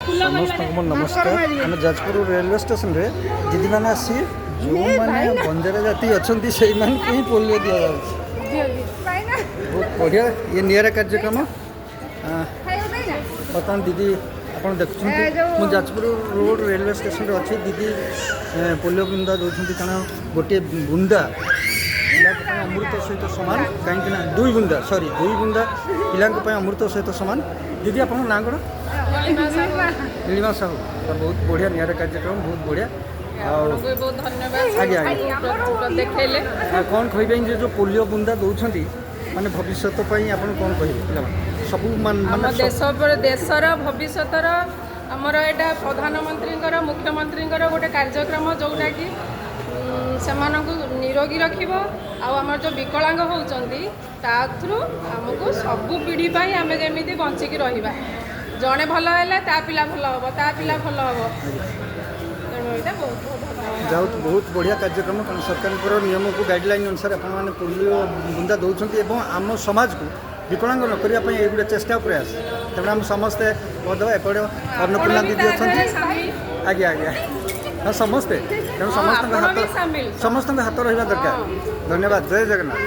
समस्त को नमस्कार आम जाजपुर रेलवे स्टेशन रे दीदी मैंने आसी जो मैंने बंजारा जाति अच्छा से ही पोलियो दि जाए बहुत बढ़िया ये निरा कार्यक्रम बर्तमान दीदी आप देखुं मुझे जाजपुर रोड रेलवे स्टेशन रे अच्छी दीदी पोलियो बुंदा दौरान कारण गोटे बुंदा अमृत सहित सामान कहीं दुई बुंदा सॉरी दुई बुंदा पिला अमृत सहित सामान दीदी आप ना कौन नीलिमा साहू बहुत बढ़िया निरा कार्यक्रम बहुत बढ़िया बहुत धन्यवाद आज्ञा आज्ञा देखले कौन कहे जो पोलियो बुंदा दौरान माने भविष्य आप कौन कहे पिला सब आम देशर भविष्यर आमर यहाँ प्रधानमंत्री मुख्यमंत्री गोटे कार्यक्रम जोटा कि से निरोगी रखिब आमर जो विकलांग होती थ्रू आमको सबू पीढ़ी आम जमी बंचिकी रहा जड़े भल है ता पिला भल हम ता पिला भल हम तेणु यहाँ बहुत बहुत बढ़िया कार्यक्रम कारण सरकार नियम को गाइडलाइन अनुसार आपने पोलियो बुंदा दौरान आम समाज को विकलांग न करने ये चेष्टा प्रयास तेणु आम समस्ते बदवा एपटे अन्नपूर्णा दीदी अच्छा आज्ञा आज्ञा हाँ समस्ते तेणु समस्त हाथ रहा दरकार धन्यवाद जय जगन्नाथ।